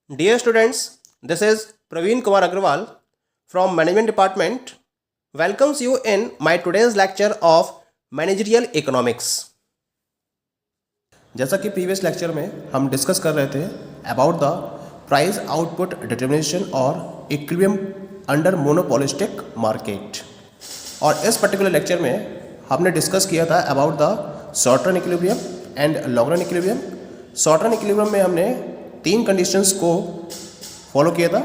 Dear students, this is Praveen Kumar Agrawal from Management Department. Welcomes you in my today's lecture of Managerial Economics. जैसा कि previous lecture में हम discuss कर रहे थे about the price output determination और equilibrium under monopolistic market, और इस पर्टिकुलर लेक्चर में हमने डिस्कस किया था about the short run equilibrium and long run equilibrium. Short run equilibrium में हमने तीन कंडीशंस को फॉलो किया था.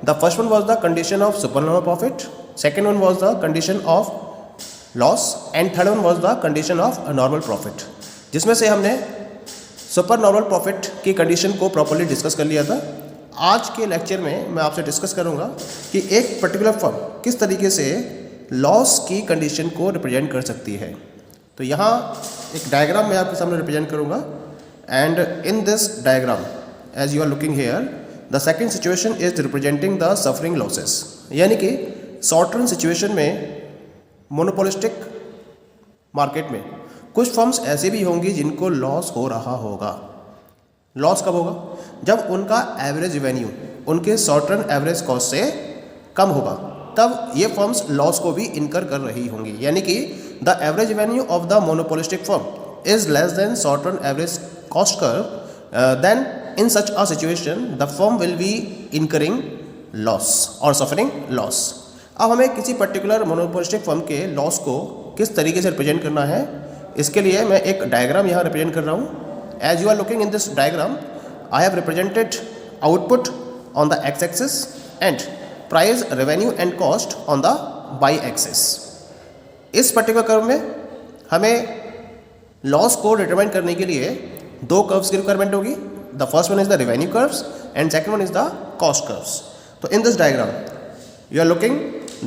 The first one was the condition of super normal profit, second one was the condition of loss and third one was the condition of normal profit, जिसमें से हमने super normal profit की condition को properly discuss कर लिया था. आज के लेक्चर में मैं आपसे डिस्कस करूंगा कि एक पर्टिकुलर फर्म किस तरीके से लॉस की कंडीशन को रिप्रेजेंट कर सकती है. तो यहाँ एक डायग्राम मैं आपके सामने रिप्रेजेंट करूंगा, and in this diagram as you are looking here, the second situation is representing the suffering losses. यानी कि शॉर्ट रन सिचुएशन में मोनोपोलिस्टिक मार्केट में कुछ फर्म्स ऐसे भी होंगी जिनको लॉस हो रहा होगा. लॉस कब होगा? जब उनका एवरेज रेवेन्यू उनके शॉर्ट रन एवरेज कॉस्ट से कम होगा, तब ये फर्म्स लॉस को भी इनकर कर रही होंगी. यानी कि the average revenue of the monopolistic firm is less than short run average cost curve, then in such a situation the firm will be incurring loss or suffering loss. अब हमें किसी पर्टिकुलर मोनोपोलिस्टिक फर्म के loss को किस तरीके से represent करना है, इसके लिए मैं एक डायग्राम यहाँ रिप्रेजेंट कर रहा हूँ. As you are looking in this diagram, I have represented output on the X axis and price revenue and cost on the Y axis. इस पर्टिकुलर कर्व में हमें लॉस को डिटरमाइन करने के लिए दो कर्व्स की रिक्वायरमेंट होगी. The first one is the revenue curves and second one is the cost curves. तो in this diagram you are looking,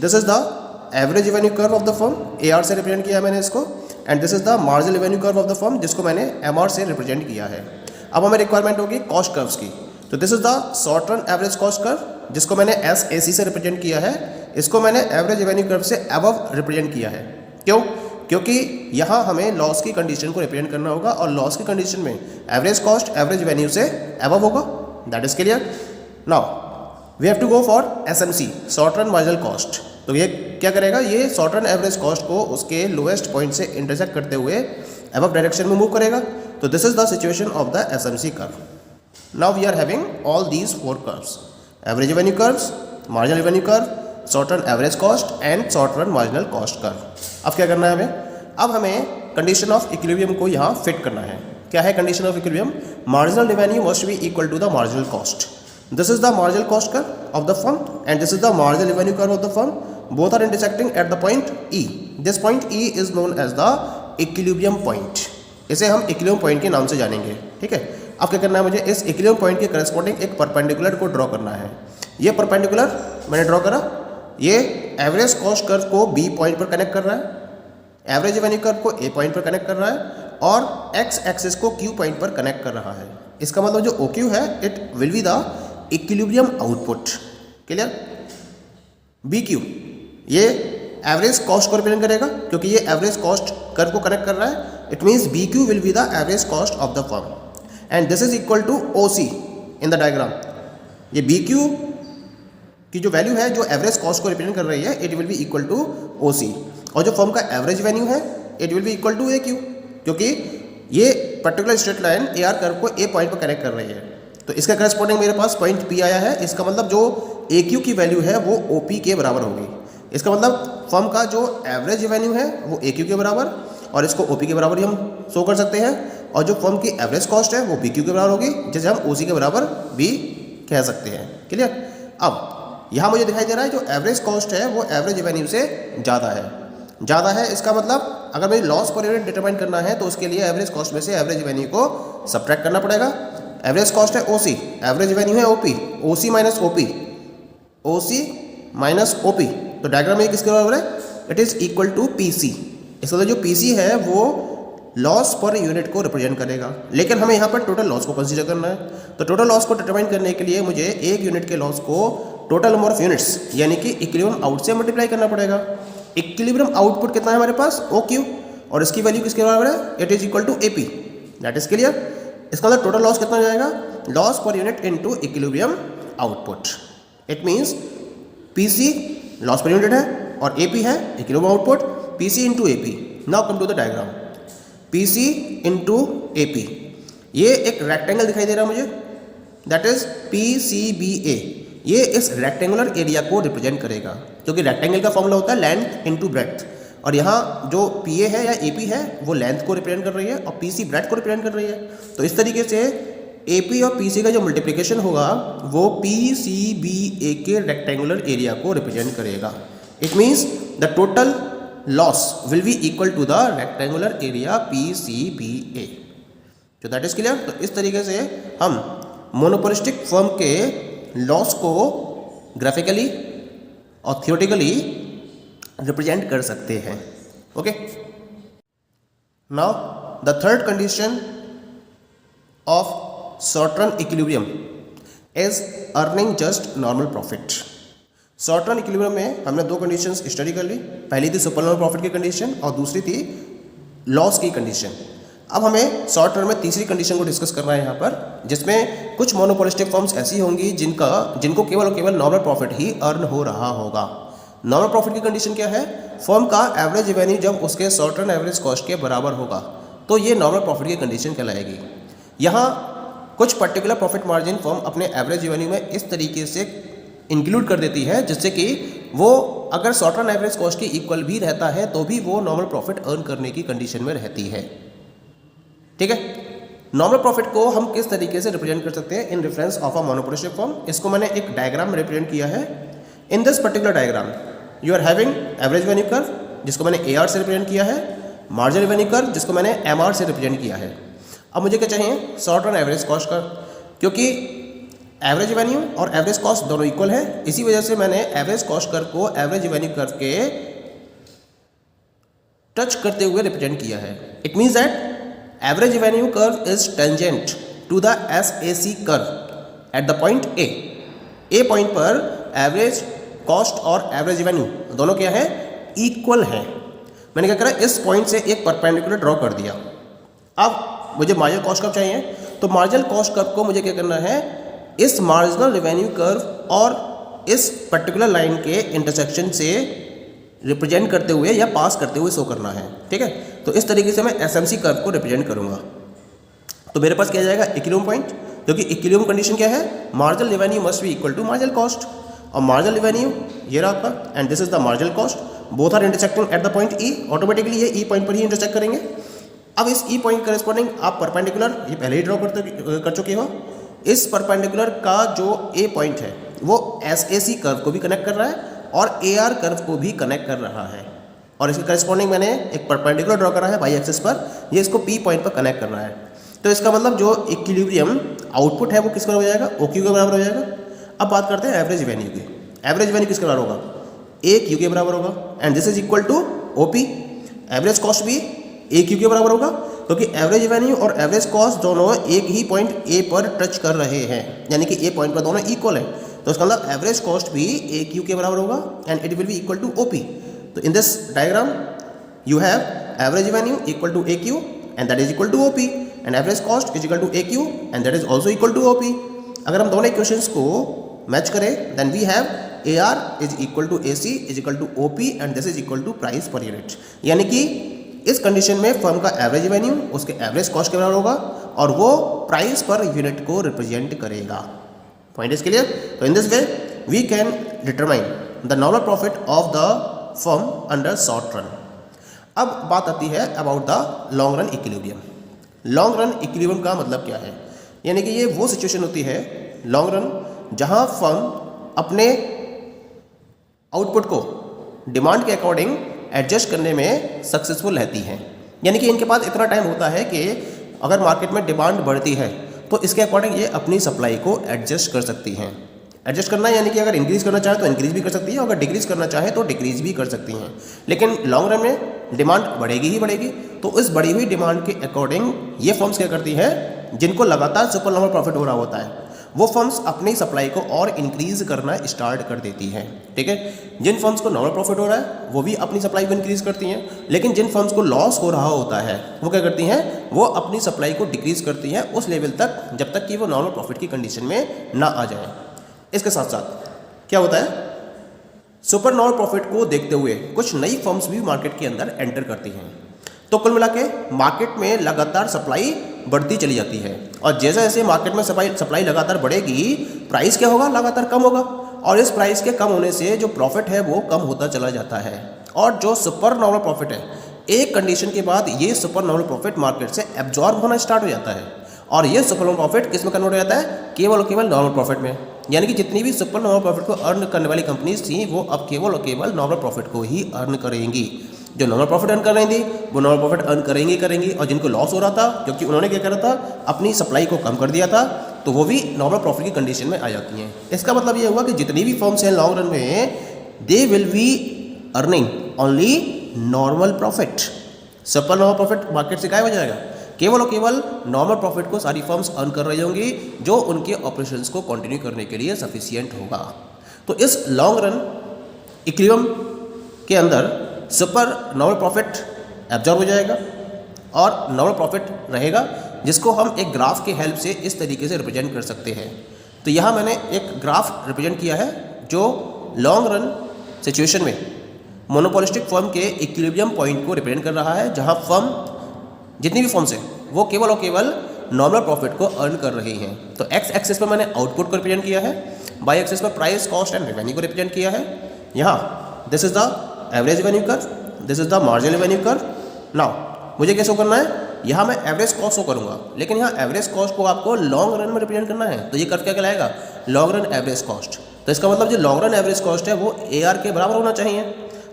this is the average revenue curve of the firm, AR से represent किया है मैंने इसको, and this is the marginal revenue curve of the firm, जिसको मैंने MR से represent किया है. अब हमें रिक्वायरमेंट होगी कॉस्ट कर्व्स की. तो this is the short run average cost curve, जिसको मैंने SAC से रिप्रेजेंट किया है. इसको मैंने एवरेज रेवेन्यू कर्व से अबव रिप्रेजेंट किया है. क्यों? क्योंकि यहाँ हमें लॉस की कंडीशन को रिप्रेजेंट करना होगा, और लॉस की कंडीशन में एवरेज कॉस्ट एवरेज रेवेन्यू से अबव होगा. That is clear. Now we have to go for SMC, short run marginal cost. तो ये क्या करेगा? ये शॉर्ट रन एवरेज कॉस्ट को उसके लोएस्ट पॉइंट से इंटरसेक्ट करते हुए अबव डायरेक्शन में मूव करेगा. तो this is the situation of the SMC curve. Now we are having all these four curves: average revenue curves, marginal revenue curve, short run average cost and short run marginal cost curve. अब क्या करना है हमें? अब हमें condition of equilibrium को यहाँ fit करना है. क्या है condition of equilibrium? Marginal revenue must be equal to the marginal cost. This is the marginal cost curve of the firm and this is the marginal revenue curve of the firm. Both are intersecting at the point E. This point E is known as the equilibrium point. इसे हम equilibrium point के नाम से जानेंगे. ठीक है. अब क्या करना है मुझे? इस इक्विलिब्रियम पॉइंट के करस्पॉन्डिंग एक परपेंडिकुलर को ड्रॉ करना है. ये परपेंडिकुलर मैंने ड्रॉ करा. ये एवरेज कॉस्ट कर्व को B पॉइंट पर कनेक्ट कर रहा है, एवरेज रेवेन्यू कर्व को A पॉइंट पर कनेक्ट कर रहा है, और X एक्सिस को Q पॉइंट पर कनेक्ट कर रहा है. इसका मतलब जो OQ है, it will be the equilibrium output. Clear? BQ ये एवरेज कॉस्ट को रिप्रेजेंट करेगा, क्योंकि ये एवरेज कॉस्ट कर्व को कनेक्ट कर रहा है. It means BQ will be the average cost of the firm, and this is equal to OC in the diagram. ये BQ की जो वैल्यू है, जो एवरेज कॉस्ट को रिप्रेजेंट कर रही है, it will be equal to OC. और जो फर्म का एवरेज वैल्यू है, it will be equal to AQ, क्योंकि ये particular straight line AR curve को A पॉइंट पर कनेक्ट कर रही है. तो इसका करस्पॉन्डिंग मेरे पास पॉइंट P आया है. इसका मतलब जो AQ की वैल्यू है वो OP के बराबर होगी. इसका मतलब फर्म का जो एवरेज रेवेन्यू है वो AQ के बराबर, और इसको OP के बराबर ही हम शो कर सकते हैं. और जो फर्म की एवरेज कॉस्ट है वो BQ के बराबर होगी, जिसे हम OC के बराबर भी कह सकते हैं. क्लियर? अब यहाँ मुझे दिखाई दे रहा है जो एवरेज कॉस्ट है वो एवरेज रेवेन्यू से ज़्यादा है. ज़्यादा है इसका मतलब अगर मुझे लॉस पर यूनिट डिटरमाइन करना है, तो उसके लिए एवरेज कॉस्ट में से एवरेज रेवेन्यू को सब्ट्रैक्ट करना पड़ेगा. एवरेज कॉस्ट है OC, एवरेज रेवेन्यू है OP. OC minus OP, OC minus OP. तो डायग्राम में किसके बराबर है? It is equal to PC. इसका मतलब जो PC है वो लॉस पर यूनिट को रिप्रेजेंट करेगा, लेकिन हमें यहाँ पर टोटल लॉस को कंसीडर करना है. तो टोटल लॉस को डिटरमाइन करने के लिए मुझे एक यूनिट के लॉस को टोटल नंबर ऑफ यूनिट्स यानी कि इक्विलिब्रियम आउट से मल्टीप्लाई करना पड़ेगा. इक्विलिब्रियम आउटपुट कितना है हमारे पास? OQ, और इसकी वैल्यू किसके बराबर है? It is equal to AP. That is clear. इसका मतलब टोटल लॉस कितना हो जाएगा? Loss per unit into equilibrium output. It means PC loss per unit है और एपी है equilibrium output, PC into AP. Now come to the diagram, PC into AP. ये एक रेक्टेंगल दिखाई दे रहा है मुझे, दैट इज PCBA। ये इस रेक्टेंगुलर एरिया को रिप्रेजेंट करेगा, क्योंकि रेक्टेंगल का फॉर्मूला होता है लेंथ इनटू ब्रेड्थ, और यहाँ जो PA है या AP है वो लेंथ को रिप्रेजेंट कर रही है और PC ब्रेड्थ को रिप्रेजेंट कर रही है। तो इस तरीके से AP और PC का जो मल्टीप्लिकेशन होगा वो PCBA के रेक्टेंगुलर एरिया को रिप्रेजेंट करेगा। It means the total loss will be equal to the rectangular area PCBA। तो दैट इज क्लियर। तो इस तरीके से हम मोनोपोलिस्टिक फर्म के लॉस को ग्राफिकली और थियोरेटिकली रिप्रेजेंट कर सकते हैं। Okay, now the third condition of short run equilibrium is earning just normal profit. Short run equilibrium में हमने दो कंडीशंस स्टडी कर ली, पहली थी सुपर नॉर्मल प्रॉफिट की कंडीशन और दूसरी थी लॉस की कंडीशन। अब हमें शॉर्ट रन में तीसरी कंडीशन को डिस्कस करना है यहाँ पर, जिसमें कुछ मोनोपोलिस्टिक फर्म्स ऐसी होंगी जिनको केवल और केवल नॉर्मल प्रॉफिट ही अर्न हो रहा होगा। नॉर्मल प्रॉफिट की कंडीशन क्या है? फर्म का एवरेज रेवेन्यू जब उसके शॉर्ट रन एवरेज कॉस्ट के बराबर होगा तो ये नॉर्मल प्रॉफिट की कंडीशन कहलाएगी। यहाँ कुछ पर्टिकुलर प्रॉफिट मार्जिन फर्म अपने एवरेज रेवेन्यू में इस तरीके से इंक्लूड कर देती है जिससे कि वो अगर शॉर्ट रन एवरेज कॉस्ट की इक्वल भी रहता है तो भी वो नॉर्मल प्रॉफिट अर्न करने की कंडीशन में रहती है। ठीक है, नॉर्मल प्रॉफिट को हम किस तरीके से रिप्रेजेंट कर सकते हैं in reference of a monopolistic firm. इसको मैंने एक डायग्राम में रिप्रेजेंट किया है। In this particular diagram you are having average revenue curve जिसको मैंने AR से रिप्रेजेंट किया है, मार्जिनल रेवेन्यू कर्व जिसको मैंने MR से रिप्रेजेंट किया है। अब मुझे क्या चाहिए? Short run average cost curve, क्योंकि एवरेज रेवेन्यू और एवरेज कॉस्ट दोनों इक्वल है, इसी वजह से मैंने एवरेज कॉस्ट कर्व को एवरेज रेवेन्यू कर्व के टच करते हुए रिप्रेजेंट किया है। It means that average revenue curve is tangent to the SAC curve at the point A। A point पर एवरेज कॉस्ट और एवरेज रेवेन्यू दोनों क्या है? इक्वल है। मैंने क्या करा? इस पॉइंट से एक परपेंडिकुलर ड्रॉ कर दिया। अब मुझे मार्जिनल कॉस्ट कर्व चाहिए, तो मार्जिनल कॉस्ट कर्व को मुझे क्या करना है? इस मार्जिनल रेवेन्यू कर्व और इस पर्टिकुलर लाइन के इंटरसेक्शन से रिप्रेजेंट करते हुए या पास करते हुए शो करना है। ठीक है, तो इस तरीके से मैं SMC कर्व को रिप्रेजेंट करूंगा। तो मेरे पास क्या जाएगा? इक्विलिब्रियम पॉइंट, क्योंकि इक्विलिब्रियम कंडीशन क्या है? Marginal revenue must be equal to marginal cost, और मार्जिनल रेवेन्यू ये रहा आपका and this is the marginal cost, both are intersecting at the point E। Automatically ये E पॉइंट पर ही इंटरसेक्ट करेंगे। अब इस E पॉइंट करस्पॉन्डिंग आप परपेंडिकुलर ये पहले ही ड्रॉ कर चुके हो। इस परपेंडिकुलर का जो A पॉइंट है वो SAC कर्व को भी कनेक्ट कर रहा है और AR कर्व को भी कनेक्ट कर रहा है, और इसके करस्पॉन्डिंग मैंने एक परपेंडिकुलर ड्रॉ करा है वाई एक्सिस पर, ये इसको P पॉइंट पर कनेक्ट कर रहा है। तो इसका मतलब जो इक्विलिब्रियम आउटपुट है वो किस बराबर हो जाएगा? OQ के बराबर हो जाएगा। अब बात करते हैं एवरेज रेवेन्यू की। एवरेज रेवेन्यू किसके बराबर होगा? AQ के बराबर होगा and this is equal to OP। Average cost भी AQ के बराबर होगा, क्योंकि एवरेज रेवेन्यू और एवरेज कॉस्ट दोनों एक ही पॉइंट A पर टच कर रहे हैं, यानी कि A पॉइंट पर दोनों इक्वल है। तो इसका मतलब एवरेज कॉस्ट भी AQ के बराबर होगा and it will be equal to OP। तो in this diagram you have average revenue equal to AQ and that is equal to OP and average cost is equal to AQ and that is also equal to OP। अगर हम दोनों equations को match करें then we have AR is equal to AC is equal to OP and this is equal to price per unit. यानी कि इस condition में firm का एवरेज रेवेन्यू उसके एवरेज कॉस्ट के बराबर होगा और वो प्राइस पर यूनिट को रिप्रेजेंट करेगा। Point is clear? तो in this way we can determine the normal profit of the firm under short run. अब बात आती है about the long run equilibrium. Long run equilibrium का मतलब क्या है? यानी कि ये वो सिचुएशन होती है लॉन्ग रन जहां फर्म अपने आउटपुट को डिमांड के अकॉर्डिंग एडजस्ट करने में सक्सेसफुल रहती हैं। यानी कि इनके पास इतना टाइम होता है कि अगर मार्केट में डिमांड बढ़ती है तो इसके अकॉर्डिंग ये अपनी सप्लाई को एडजस्ट कर सकती हैं। एडजस्ट करना यानी कि अगर इंक्रीज़ करना चाहे तो इंक्रीज़ भी कर सकती है, अगर डिक्रीज़ करना चाहे तो डिक्रीज़ भी कर सकती हैं। लेकिन लॉन्ग रन में डिमांड बढ़ेगी ही बढ़ेगी, तो इस बढ़ी हुई डिमांड के अकॉर्डिंग ये फर्म्स क्या करती हैं, जिनको लगातार सुपर नॉर्मल प्रॉफिट हो रहा होता है वो फर्म्स अपनी सप्लाई को और इंक्रीज करना स्टार्ट कर देती हैं। ठीक है, जिन फर्म्स को नॉर्मल प्रॉफिट हो रहा है वो भी अपनी सप्लाई को इंक्रीज करती हैं, लेकिन जिन फर्म्स को लॉस हो रहा होता है वो क्या करती हैं, वो अपनी सप्लाई को डिक्रीज करती हैं उस लेवल तक जब तक कि वो नॉर्मल प्रॉफिट की कंडीशन में ना आ जाए। इसके साथ साथ क्या होता है, सुपर नॉर्मल प्रॉफिट को देखते हुए कुछ नई फर्म्स भी मार्केट के अंदर एंटर करती हैं। तो कुल मिला के मार्केट में लगातार सप्लाई बढ़ती चली जाती है, और जैसे जैसे मार्केट में सप्लाई लगातार बढ़ेगी, प्राइस क्या होगा, लगातार कम होगा, और इस प्राइस के कम होने से जो प्रॉफिट है वो कम होता चला जाता है। और जो सुपर नॉर्मल प्रॉफिट है, एक कंडीशन के बाद ये सुपर नॉर्मल प्रॉफिट मार्केट से एब्जॉर्ब होना स्टार्ट हो जाता है, और ये सुपर नॉर्मल प्रॉफिट किस में कन्वर्ट हो जाता है, केवल और केवल नॉर्मल प्रॉफिट में। यानी कि जितनी भी सुपर नॉर्मल प्रॉफिट को अर्न करने वाली कंपनीज थी वो अब केवल और केवल नॉर्मल प्रॉफिट को ही अर्न करेंगी। जो नॉर्मल प्रॉफिट अर्न कर रही थी वो नॉर्मल प्रॉफिट अर्न करेंगी, और जिनको लॉस हो रहा था क्योंकि उन्होंने क्या करा था, अपनी सप्लाई को कम कर दिया था, तो वो भी नॉर्मल प्रॉफिट की कंडीशन में आ जाती हैं। इसका मतलब ये हुआ कि जितनी भी फर्म्स हैं लॉन्ग रन में, they will be earning only normal profit. Super normal profit market से गायब हो जाएगा, केवल और केवल नॉर्मल प्रॉफिट को सारी फर्म्स अर्न कर रही होंगी जो उनके ऑपरेशंस को कंटिन्यू करने के लिए सफिशिएंट होगा। तो इस लॉन्ग रन इक्विलिब्रियम के अंदर सुपर नॉर्मल प्रॉफिट एब्जॉर्ब हो जाएगा और नॉर्मल प्रॉफिट रहेगा, जिसको हम एक ग्राफ के हेल्प से इस तरीके से रिप्रेजेंट कर सकते हैं। तो यहाँ मैंने एक ग्राफ रिप्रेजेंट किया है जो लॉन्ग रन सिचुएशन में मोनोपोलिस्टिक फर्म के इक्विलिब्रियम पॉइंट को रिप्रेजेंट कर रहा है, जहाँ फर्म जितनी भी फर्म्स हैं वो केवल और केवल नॉर्मल प्रॉफिट को अर्न कर रही हैं। तो एक्स एक्सिस पर मैंने आउटपुट को रिप्रेजेंट किया है, वाई एक्सिस पर प्राइस कॉस्ट एंड रेवेन्यू को रिप्रेजेंट किया है। यहाँ this is the average revenue curve, this is the marginal revenue curve. Now मुझे क्या शो करना है, यहाँ मैं एवरेज कॉस्ट शो करूँगा, लेकिन यहाँ एवरेज कॉस्ट को आपको लॉन्ग रन में रिप्रेजेंट करना है, तो ये कर्व क्या कहलाएगा, लॉन्ग रन एवरेज कॉस्ट। तो इसका मतलब जो लॉन्ग रन एवरेज कॉस्ट है वो AR के बराबर होना चाहिए।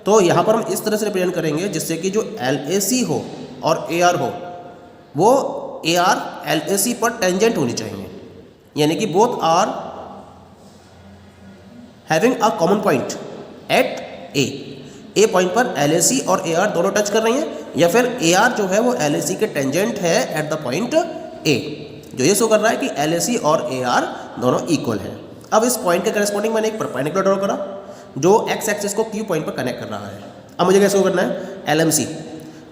तो यहाँ पर हम इस तरह से रिप्रेजेंट करेंगे जिससे कि जो LAC हो और AR हो वो AR LAC पर टेंजेंट होनी चाहिए, यानी कि both are having a common point at A point पर LAC और AR दोनों टच कर रही हैं, या फिर AR जो है वो LAC के टेंजेंट है एट द पॉइंट A, जो ये शो कर रहा है कि LAC और AR दोनों इक्वल है। अब इस पॉइंट के करस्पॉन्डिंग मैंने एक परपेंडिकुलर ड्रॉ करा जो एक्स एक्सिस को Q पॉइंट पर कनेक्ट कर रहा है। अब मुझे कैसे शो करना है,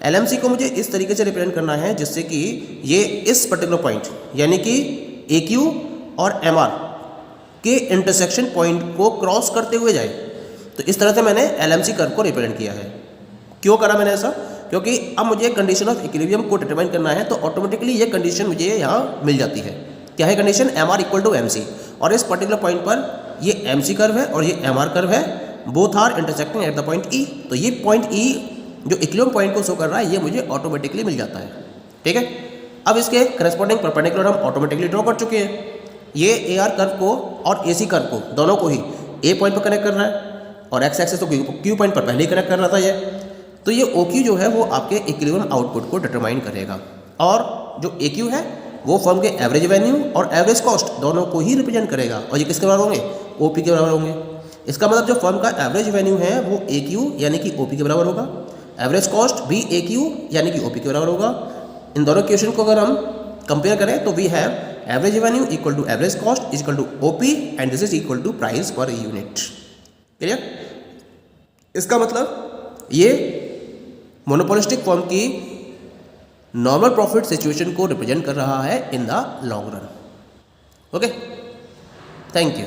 LMC को मुझे इस तरीके से रिप्रेजेंट करना है जिससे कि ये इस पर्टिकुलर पॉइंट यानी कि AQ और MR के इंटरसेक्शन पॉइंट को क्रॉस करते हुए जाए। तो इस तरह से मैंने LMC कर्व को रिप्रेजेंट किया है। क्यों करा मैंने ऐसा, क्योंकि अब मुझे कंडीशन ऑफ इक्विलिब्रियम को डिटरमाइन करना है, तो ऑटोमेटिकली ये कंडीशन मुझे यहाँ मिल जाती है। क्या है condition, MR equal to MC, और इस पर्टिकुलर पॉइंट पर ये MC कर्व है और ये MR कर्व है, both are intersecting at the point E। तो ये पॉइंट E जो इक्विलिब्रियम पॉइंट को शो कर रहा है ये मुझे ऑटोमेटिकली मिल जाता है। ठीक है, अब इसके करस्पॉन्डिंग परपेंडिकुलर हम ऑटोमेटिकली ड्रॉ कर चुके हैं। ये AR कर्व को और AC कर्व को दोनों को ही A पॉइंट पर कनेक्ट कर रहा है, और एक्स एक्सिस तो Q पॉइंट पर पहले ही कनेक्ट कर रहा था ये। तो ये OQ जो है वो आपके इक्विलिब्रियम आउटपुट को डिटरमाइन करेगा, और जो AQ है वो फर्म के एवरेज रेवेन्यू और एवरेज कॉस्ट दोनों को ही रिप्रेजेंट करेगा, और ये किसके बराबर होंगे, OP के बराबर होंगे। इसका मतलब जो फर्म का एवरेज रेवेन्यू है वो AQ यानी कि OP के बराबर होगा, एवरेज कॉस्ट भी AQ यानी कि OP के बराबर होगा। इन दोनों क्वेश्चन को अगर हम कंपेयर करें तो we have average revenue equal to average cost is equal to OP and this is equal to price per unit. Clear, इसका मतलब ये मोनोपोलिस्टिक फर्म की नॉर्मल प्रॉफिट सिचुएशन को रिप्रेजेंट कर रहा है in the long run. Okay, thank you.